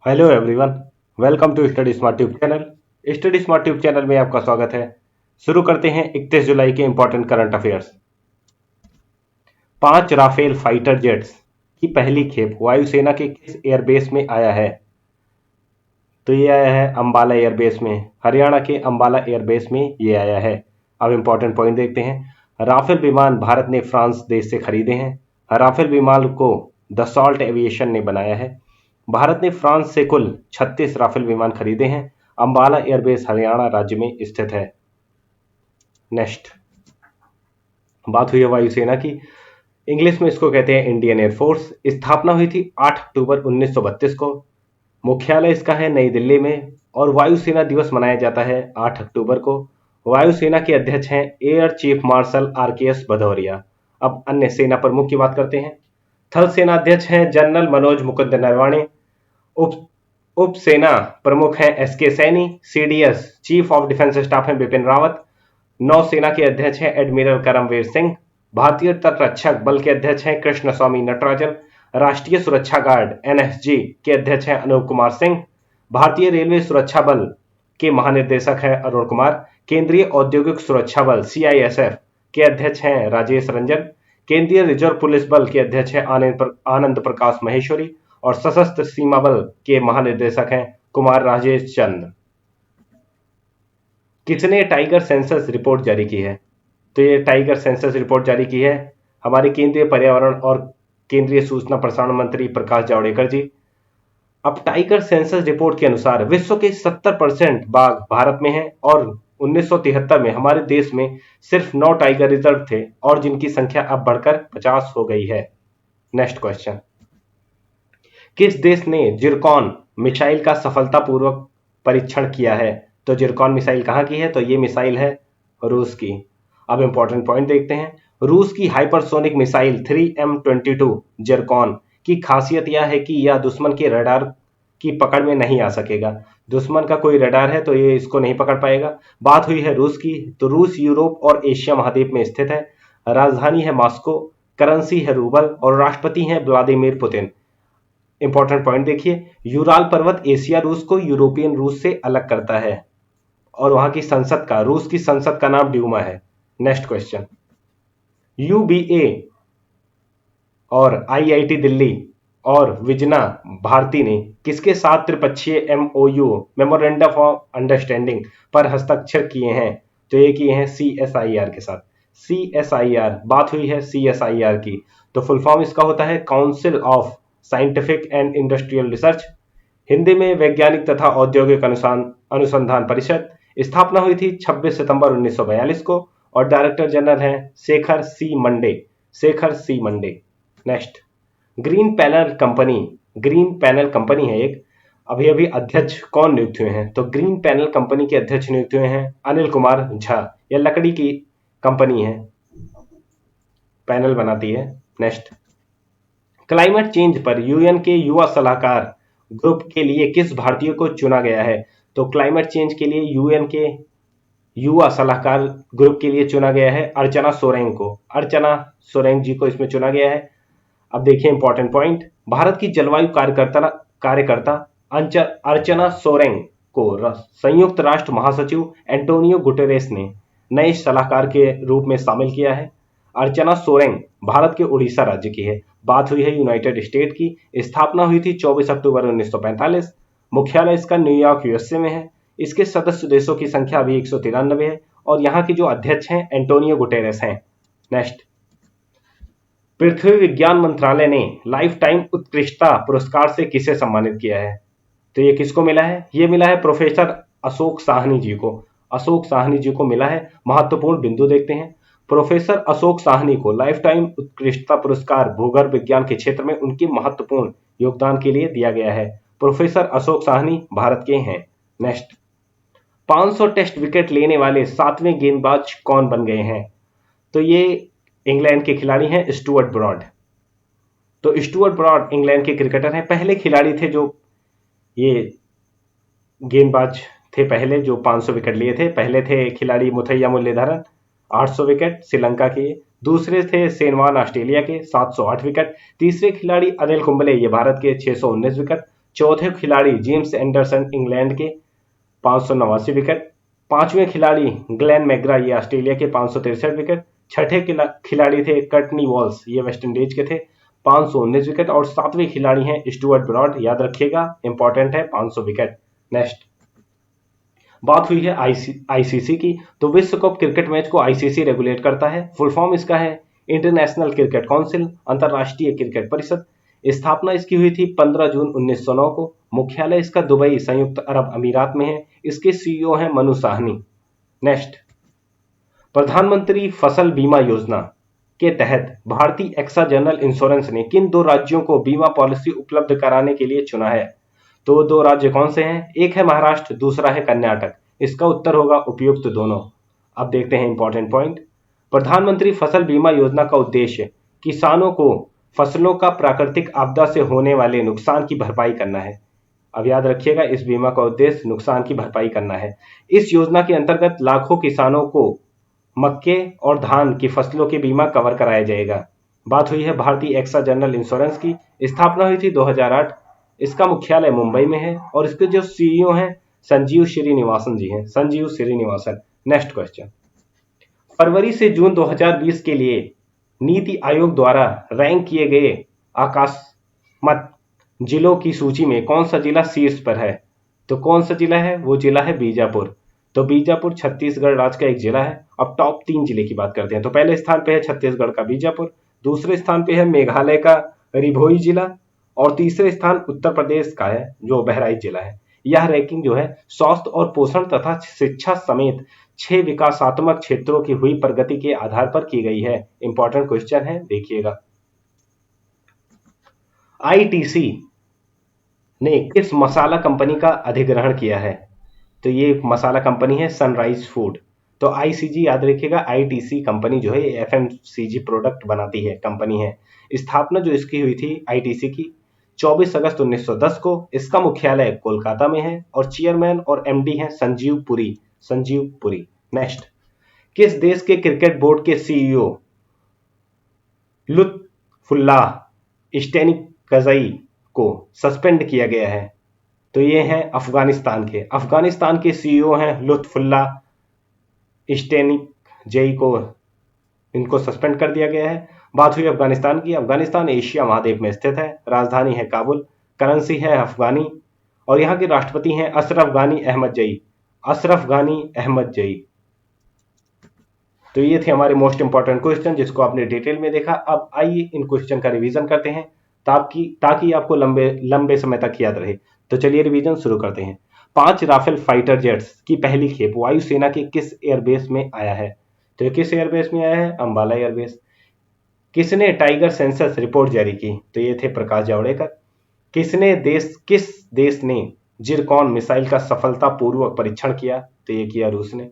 Hello everyone. Welcome to study smart tube channel. Study smart tube channel में आपका स्वागत है। शुरू करते हैं 31 जुलाई के important current affairs. 5 Rafale fighter jets की पहली खेप वायुसेना के किस एयरबेस में आया है? तो ये आया है अंबाला एयरबेस में, हरियाणा के अंबाला एयरबेस में ये आया है। अब इंपॉर्टेंट पॉइंट देखते हैं। राफेल विमान भारत ने फ्रांस देश से खरीदे हैं। राफेल विमान को दसॉल्ट एविएशन ने बनाया है। भारत ने फ्रांस से कुल 36 राफेल विमान खरीदे हैं। अंबाला एयरबेस हरियाणा राज्य में स्थित है। नेक्स्ट बात हुई है वायुसेना की। इंग्लिश में इसको कहते हैं इंडियन एयरफोर्स। स्थापना हुई थी 8 अक्टूबर 1932 को। मुख्यालय इसका है नई दिल्ली में और वायुसेना दिवस मनाया जाता है 8 अक्टूबर को। वायुसेना के अध्यक्ष हैं एयर चीफ मार्शल आर.के.एस. भदौरिया। अब अन्य सेना प्रमुख की बात करते हैं। थल सेना अध्यक्ष हैं जनरल मनोज मुकुंद नरवणे। उप उप सेना प्रमुख हैं SK. Saini. CDS chief of defence staff हैं बिपिन रावत। नौसेना के अध्यक्ष हैं एडमिरल करमवीर सिंह। भारतीय तट रक्षक बल के अध्यक्ष हैं कृष्ण स्वामी नटराजन। राष्ट्रीय सुरक्षा गार्ड एनएसजी के अध्यक्ष हैं अनूप कुमार सिंह। भारतीय रेलवे सुरक्षा बल के महानिदेशक हैं अरुण कुमार। केंद्रीय औद्योगिक सुरक्षा बल सीआईएसएफ के अध्यक्ष हैं राजेश रंजन। केंद्रीय रिजर्व पुलिस बल के अध्यक्ष हैं आनंद प्रकाश महेश्वरी और सशस्त्र सीमा बल के महानिदेशक हैं कुमार राजेश चंद। किसने टाइगर सेंसस रिपोर्ट जारी की है? तो ये टाइगर सेंसस रिपोर्ट जारी की है हमारे केंद्रीय पर्यावरण और केंद्रीय सूचना प्रसारण मंत्री प्रकाश जावड़ेकर जी। अब टाइगर सेंसस रिपोर्ट के अनुसार विश्व के 70% बाघ भारत में हैं और 1973 में हमारे देश में सिर्फ 9 टाइगर रिजर्व थे और जिनकी संख्या अब बढ़कर 50 हो गई है। Next question. किस देश ने जिरकॉन मिसाइल का सफलतापूर्वक परीक्षण किया है? तो जिरकॉन मिसाइल कहाँ की है? तो ये मिसाइल है रूस की। अब इंपॉर्टेंट पॉइंट देखते हैं। रूस की हाइपरसोनिक मिसाइल 3M22 जिरकॉन की खासियत यह है कि यह दुश्मन के रडार की पकड़ में नहीं आ सकेगा। दुश्मन का कोई रडार है तो ये इसको नहीं पकड़ पाएगा। बात हुई है रूस की, तो रूस यूरोप और एशिया महाद्वीप में स्थित है। राजधानी है मॉस्को, करेंसी है रूबल और राष्ट्रपति हैं व्लादिमीर पुतिन। इंपॉर्टेंट पॉइंट देखिए, यूराल पर्वत एशिया रूस को यूरोपियन रूस से अलग करता है और वहां की संसद का, रूस की संसद का नाम ड्यूमा है। Next question. यूबीए और आईआईटी दिल्ली और विजना भारती ने किसके साथ त्रिपक्षीय एमओयू मेमोरेंडम ऑफ अंडरस्टैंडिंग पर हस्ताक्षर किए हैं? तो ये किए हैं सीएसआईआर के साथ। सीएसआईआर, बात हुई है सीएसआईआर की, तो फुल फॉर्म इसका होता है council of scientific and industrial research, Hindi में वैज्ञानिक तथा औद्योगिक अनुसंधान परिषद। स्थापना हुई थी 26 सितंबर 1942 को और डायरेक्टर जनरल हैं Shekhar C Mande. Shekhar C Mande. Next, green panel company, green panel company है एक, अभी अभी अध्यक्ष कौन नियुक्त हुए हैं? तो ग्रीन पैनल कंपनी के अध्यक्ष नियुक्त हुए हैं अनिल कुमार झा। यह लकड़ी की कंपनी है, पैनल बनाती है। नेक्स्ट, क्लाइमेट चेंज पर यूएन के युवा सलाहकार ग्रुप के लिए किस भारतीय को चुना गया है? तो क्लाइमेट चेंज के लिए यूएन के युवा सलाहकार ग्रुप के लिए चुना गया है अर्चना सोरेंग को। अर्चना सोरेंग जी को इसमें चुना गया है। अब देखिए इंपॉर्टेंट पॉइंट। भारत की जलवायु कार्यकर्ता अर्चना सोरेंग को संयुक्त राष्ट्र महासचिव एंटोनियो गुटेरेस ने नए सलाहकार के रूप में शामिल किया है। अर्चना सोरेंग भारत के उड़ीसा राज्य की है। बात हुई है यूनाइटेड स्टेट की। स्थापना हुई थी 24 अक्टूबर 1945। मुख्यालय इसका न्यूयॉर्क यूएसए में है। इसके सदस्य देशों की संख्या अभी 193 है और यहाँ के जो अध्यक्ष हैं एंटोनियो गुटेरेस हैं। नेक्स्ट, पृथ्वी विज्ञान मंत्रालय ने लाइफ टाइम उत्कृष्टता पुरस्कार से किसे सम्मानित किया है? तो ये किसको मिला है? ये मिला है प्रोफेसर अशोक साहनी जी को। अशोक साहनी जी को मिला है। महत्वपूर्ण बिंदु देखते हैं। प्रोफेसर अशोक साहनी को लाइफ टाइम उत्कृष्टता पुरस्कार भूगर्भ विज्ञान के क्षेत्र में उनके महत्वपूर्ण योगदान के लिए दिया गया है। प्रोफेसर अशोक साहनी भारत के हैं। नेक्स्ट, 500 टेस्ट विकेट लेने वाले 7वें गेंदबाज कौन बन गए हैं? तो ये इंग्लैंड के खिलाड़ी हैं स्टुअर्ट ब्रॉड। तो स्टुअर्ट ब्रॉड इंग्लैंड के क्रिकेटर हैं, पहले खिलाड़ी थे जो ये गेंदबाज थे, पहले जो 500 विकेट लिए थे। पहले थे खिलाड़ी मुथैया मुरलीधरन 800 विकेट श्रीलंका के। दूसरे थे सेनवान ऑस्ट्रेलिया के 708 विकेट। तीसरे खिलाड़ी अनिल कुंबले, ये भारत के 619 विकेट। चौथे खिलाड़ी जेम्स एंडरसन इंग्लैंड के 589 विकेट। पांचवें खिलाड़ी ग्लेन मैग्रा ये ऑस्ट्रेलिया के 563 विकेट। छठे खिलाड़ी थे कर्टनी वॉल्स ये वेस्ट इंडीज के थे 519 विकेट। और सातवें खिलाड़ी हैं स्टुअर्ट ब्रॉड, याद रखिएगा इंपॉर्टेंट है, 500 विकेट। नेक्स्ट बात हुई है आईसीसी की। तो विश्व कप क्रिकेट मैच को आईसीसी रेगुलेट करता है। फुल फॉर्म इसका है इंटरनेशनल क्रिकेट काउंसिल, अंतरराष्ट्रीय क्रिकेट परिषद। स्थापना इसकी हुई थी 15 जून 1909 को। मुख्यालय इसका दुबई संयुक्त अरब अमीरात में है। इसके सीईओ हैं मनु साहनी। नेक्स्ट प्रधानमंत्री फसल बीमा योजना के तहत भारतीय एक्सा जनरल इंश्योरेंस ने किन दो राज्यों को बीमा पॉलिसी उपलब्ध कराने के लिए चुना है? तो दो राज्य कौन से हैं? एक है महाराष्ट्र, दूसरा है कर्नाटक। इसका उत्तर होगा उपयुक्त दोनों। अब देखते हैं इंपॉर्टेंट पॉइंट। प्रधानमंत्री फसल बीमा योजना का उद्देश्य किसानों को फसलों का प्राकृतिक आपदा से होने वाले नुकसान की भरपाई करना है। अब याद रखिएगा, इस बीमा का उद्देश्य नुकसान की भरपाई करना है। इस योजना के अंतर्गत लाखों किसानों को मक्के और धान की फसलों के बीमा कवर कराया जाएगा। बात हुई है भारतीय एक्सा जनरल इंश्योरेंस की। स्थापना हुई थी 2008। इसका मुख्यालय मुंबई में है और इसके जो सीईओ हैं संजीव श्रीनिवासन जी हैं, संजीव श्रीनिवासन। नेक्स्ट क्वेश्चन, फरवरी से जून 2020 के लिए नीति आयोग द्वारा रैंक किए गए अकस्मात जिलों की सूची में कौन सा जिला शीर्ष पर है? तो कौन सा जिला है? वो जिला है बीजापुर। तो बीजापुर छत्तीसगढ़ राज्य का एक जिला है। अब टॉप 3 जिले की बात करते हैं। तो पहले स्थान पे है छत्तीसगढ़ का बीजापुर, दूसरे स्थान पे है मेघालय का रिभोई जिला और तीसरे स्थान उत्तर प्रदेश का है जो बहराइच जिला है। यह रैंकिंग जो है स्वास्थ्य और पोषण तथा शिक्षा समेत 6 विकासात्मक क्षेत्रों की हुई प्रगति के आधार पर की गई है। इंपॉर्टेंट क्वेश्चन है, देखिएगा। आईटीसी ने किस मसाला कंपनी का अधिग्रहण किया है? तो ये मसाला कंपनी है सनराइज फूड। तो आईसीजी याद रखिएगा, आईटीसी कंपनी जो है एफएमसीजी प्रोडक्ट बनाती है, कंपनी है। स्थापना जो इसकी हुई थी आईटीसी की 24 अगस्त 1910 को। इसका मुख्यालय कोलकाता में है और चेयरमैन और एमडी हैं संजीव पुरी, संजीव पुरी। नेक्स्ट, किस देश के क्रिकेट बोर्ड के सीईओ लुत्फुल्लाह इस्टेनिकज़ई को सस्पेंड किया गया है? तो ये हैं अफगानिस्तान के। अफगानिस्तान के सीईओ हैं लुत्फुल्लाह इस्टेनिकज़ई को, इनको सस्पेंड कर दिया गया है। बात हुई अफगानिस्तान की। अफगानिस्तान एशिया महाद्वीप में स्थित है। राजधानी है काबुल, करेंसी है अफगानी और यहाँ के राष्ट्रपति हैं अशरफ गानी अहमद जई, अशरफ गानी अहमद जई। तो ये थे हमारे मोस्ट इंपॉर्टेंट क्वेश्चन जिसको आपने डिटेल में देखा। अब आइए इन क्वेश्चन का रिवीजन करते हैं ताकि आपको लंबे समय तक याद रहे। तो चलिए रिवीजन शुरू करते हैं। 5 राफेल फाइटर जेट्स की पहली खेप वायुसेना के किस एयरबेस में आया है? तो ये किस एयरबेस में आया है? अंबाला एयरबेस। किसने टाइगर सेंसस रिपोर्ट जारी की? तो ये थे प्रकाश जावड़ेकर। किस देश ने जिरकॉन मिसाइल का सफलतापूर्वक परीक्षण किया? तो ये किया रूस ने।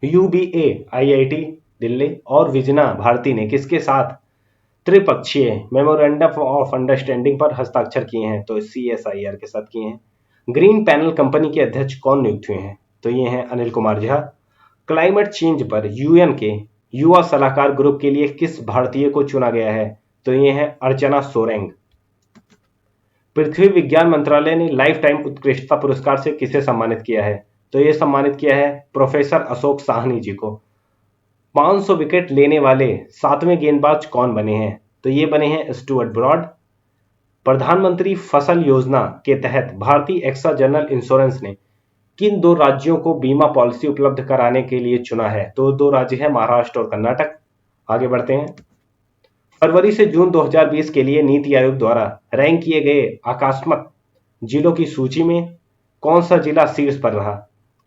यूबीए आईआईटी दिल्ली और विजना भारती ने किसके साथ त्रिपक्षीय मेमोरेंडम ऑफ अंडरस्टैंडिंग पर हस्ताक्षर किए हैं? तो सीएसआईआर के साथ किए हैं। ग्रीन पैनल कंपनी के अध्यक्ष कौन नियुक्त हुए हैं? तो ये हैं अनिल कुमार झा। क्लाइमेट चेंज पर यूएन के युवा सलाहकार ग्रुप के लिए किस भारतीय को चुना गया है? तो ये हैं अर्चना सोरेंग। पृथ्वी विज्ञान मंत्रालय ने लाइफ टाइम उत्कृष्टता पुरस्कार से किसे सम्मानित किया है? तो ये सम्मानित किया है प्रोफेसर अशोक साहनी जी को। 500 विकेट लेने वाले 7वें गेंदबाज कौन बने हैं? तो ये बने हैं स्टुअर्ट ब्रॉड। प्रधानमंत्री फसल योजना के तहत भारतीय एक्सा जनरल इंश्योरेंस ने किन 2 राज्यों को बीमा पॉलिसी उपलब्ध कराने के लिए चुना है? तो 2 राज्य हैं महाराष्ट्र और कर्नाटक। आगे बढ़ते हैं। फरवरी से जून 2020 के लिए नीति आयोग द्वारा रैंक किए गए अकस्मात जिलों की सूची में कौन सा जिला शीर्ष पर रहा?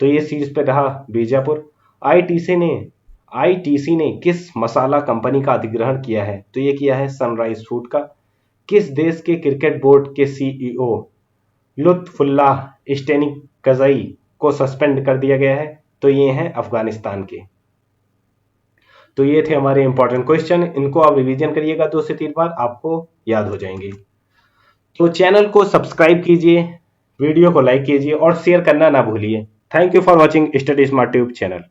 तो ये शीर्ष पर रहा बीजापुर। आईटीसी ने किस मसाला कंपनी का अधिग्रहण किया है? तो ये किया है सनराइज फूड का। किस देश के क्रिकेट बोर्ड के सीईओ लुत्फुल्लाह इस्टेनिकज़ई को सस्पेंड कर दिया गया है? तो ये हैं अफगानिस्तान के। तो ये थे हमारे इंपॉर्टेंट क्वेश्चन। इनको आप रिवीजन करिएगा 2 से 3 बार, आपको याद हो जाएंगे। तो चैनल को सब्सक्राइब कीजिए, वीडियो को लाइक कीजिए और शेयर करना ना भूलिए। Thank you for watching study smart tube channel.